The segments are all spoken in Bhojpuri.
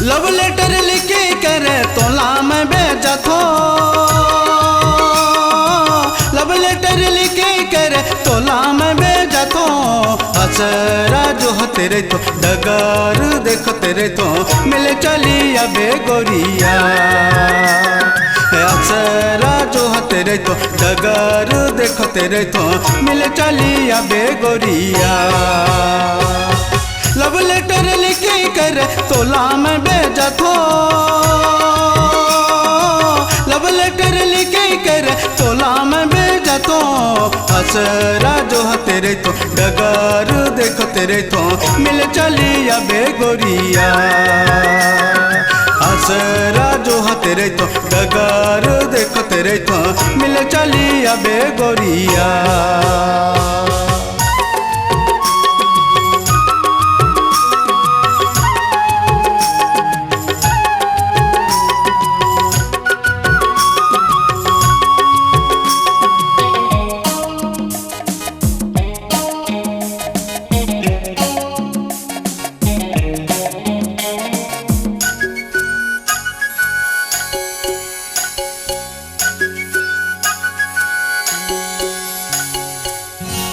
लव लेटर लिखे कर तोला में भेजा थो, लव लेटर लिखे कर तोला में भेजा थो। असरा जो तेरे तो डगर देखो तेरे तो मिले चली अबे गोरिया। असरा जो तेरे तो डगर देखो तेरे तो मिले चली अबे गोरिया। लव लेटर लिखे कर तोला में भेजा थो, लव लेटर लिखे कर तोला में भेजा थो। असरा जो तेरे तो डगर देखो तेरे तो मिल चली अबे गोरिया। असरा जो तेरे तो डगर देखो तेरे तो मिल चली अबे गोरिया।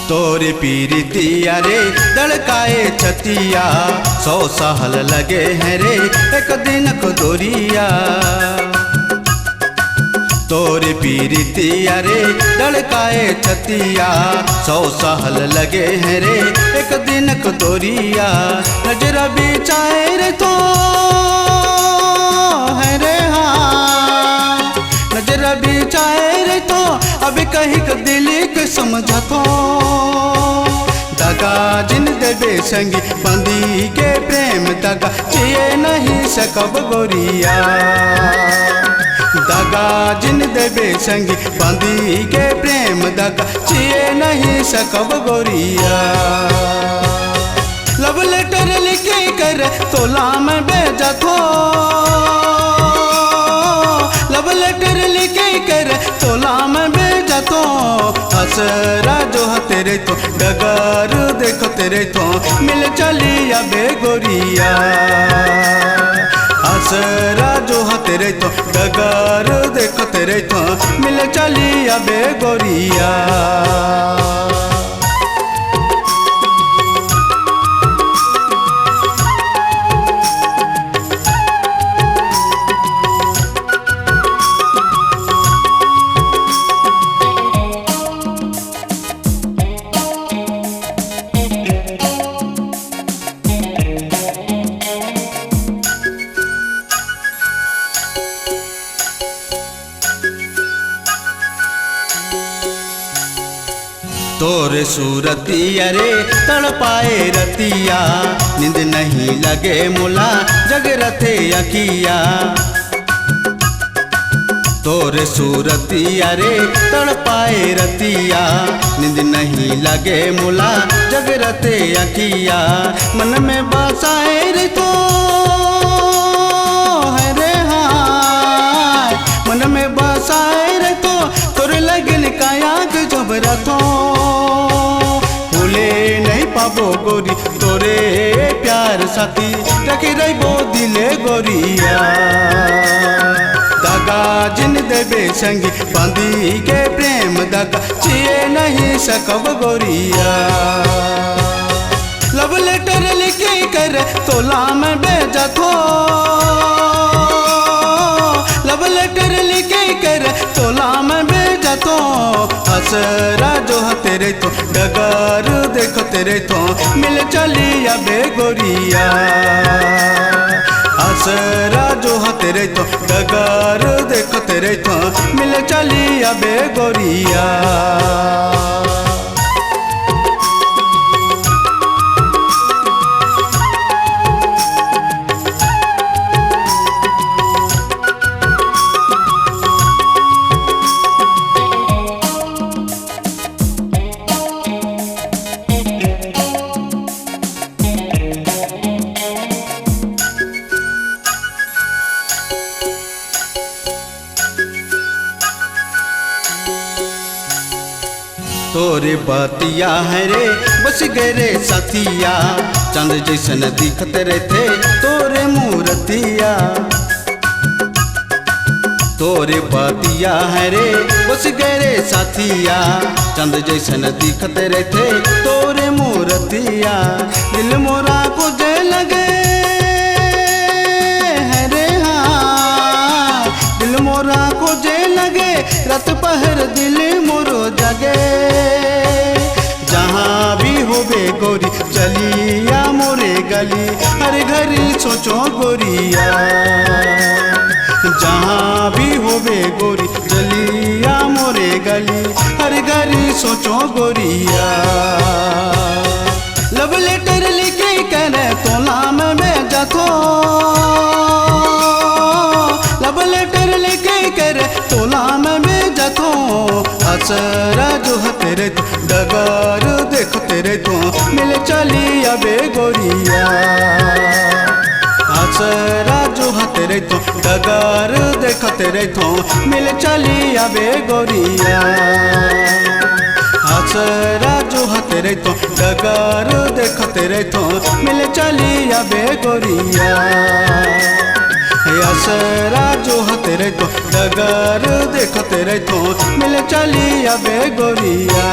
तोरी पीरितिया रे दड़काए छतिया, 100 साल लगे हैं रे एक दिन को दोरिया। तोरी पीरितिया रे दड़काए छतिया, 100 साल लगे हैं रे एक दिन को दोरिया। नजर बिछाए रे तो है रे हाँ, नजर बिछाए रे तो अब कहीं को दिली को समझा तो। दगा जिन देवे संगी बंदी के प्रेम दगा चाहिए नहीं सकब गोरिया। दगा जिन देवे संगी बंदी के प्रेम दगा चाहिए नहीं सकब गोरिया। लव लेटर लिखे कर तोला में भेजा थो, लव लेटर लिखे कर तोला में भेजा थो। असरा जो तेरे तो डगर देखो तेरे तो मिल चली अबे गोरिया। असरा जो तेरे तो डगर देखो तेरे तो मिल चली अबे गोरिया। तोरे सूरतिया रे तड़पाए रतिया, नींद नहीं लगे मुला जगरते अकिया। तोरे सूरतिया रे तड़पाए रतिया, नींद नहीं लगे मुला जगरते अकिया। मन में बसाए रे तो है रे हाय, मन में बसाए रे तो तोरे लगन काया के जबरा तो। भूले नहीं पाबो गोरी तोरे प्यार साथी रखे रहो दिले गोरिया। दगा जिन देवे संगी बंदी के प्रेम दगा चाहिए नहीं सकब गोरिया। लव लेटर लिखे कर तोला में भेजा थो, लव लेटर लिखे कर तोला में भेजा थो। असरा जो तेरे तो डगर देखो तेरे तो मिल चली अबे गोरिया। असरा जो तेरे तो डगर देखो तेरे तो मिल चली अबे गोरिया। तोर तोरे बतिया है रे बस गए रे साथिया, चंद जैसन दिखत रहते तोरे मूर्तिया। तोरे बतिया है रे बस गए रे साथिया, चंद जैसन दिखत रहते तोरे मूर्तिया। दिल मोरा को जे लगे है रे हाँ, दिल मोरा को जे लगे रात पहर दिल मोरो जगे। जहाँ भी होवे गोरी चलिया मोरे गली, हर घड़ी सोचो गोरिया। जहाँ भी होवे गोरी चलिया मोरे गली, हर घड़ी सोचो गोरिया। लव लेटर लिखे करे तोला में भेजा थो, लव लेटर लिखे करे तोला में भेजा थो। असरा जो तेरे तो डगर देखो तेरे तो मिल चली अबे गोरिया। असरा जो तेरे तो डगर देखो तेरे तो मिल चली अबे गोरिया। असरा जो तेरे तो डगर देखो तेरे तो मिल चली अबे गोरिया। असरा जो तेरे तो डगर देखो तेरे तो मिल चली अबे गोरिया।